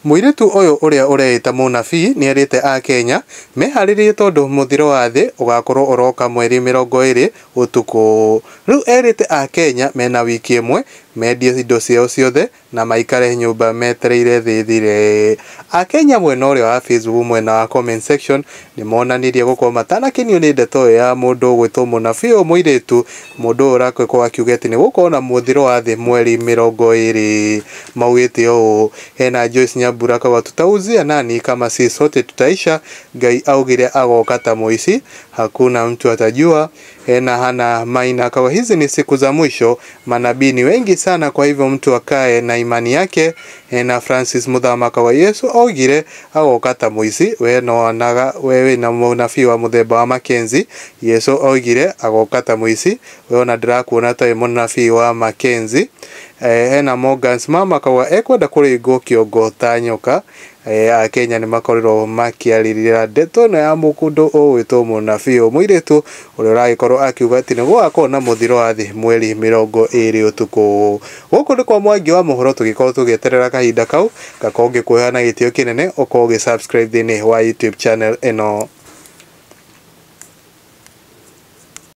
Muiritu uyu uria ureita munabii ni erite a Kenya meharirie tondu muthiro wa thi ugakorwo uroka mweri 20 utuku. Riu erite a Kenya mena wiki imwe mendie indo ciao ciothe na maikare nyumba metereire thi thire. A Kenya mwena uria wa Facebook mwena wa comment section ni monanirie gukorwo matanakenio ni ndeto ya mundu ugwitwo munabii o muiritu, mundu urakorwo akiuga ati ni gukorwo na muthiro wa thi mweri 20. Maugite o hena Joyce Nyambura kwa tutauzia nani kama sisi sote tutaisha. Ngai augire agoka ta Moici, hakuna mtu atajua. Hena Hana Maina kwa hizi ni siku za mwisho, manabii ni wengi sana, kwa hivyo mtu akae na imani yake. Hena Francis Muthama kwa Yesu augire agoka ta Moici, we no naga wewe na munabii wa muthemba wa Makenzi. Yesu augire agoka ta Moici, we ona ndirakuona ta munabii wa Makenzi. Hena Morgan mama kwa ekwenda kuringwo kiongo ta nyoka. A Kenya ni makorero makiaririra ndeto no ya mukundu ugwitwo munabii o muiritu uria uragikorwo akiuga ati ni gugakorwo na muthiro wa thi mweri 20 utuku. Guku ni kwa Mwangi wa mohoro, tugikorwo tugieterera kahinda kau gakorwo ngikuheana gitio kinene, ukorwo subscribe thini wa YouTube channel eno.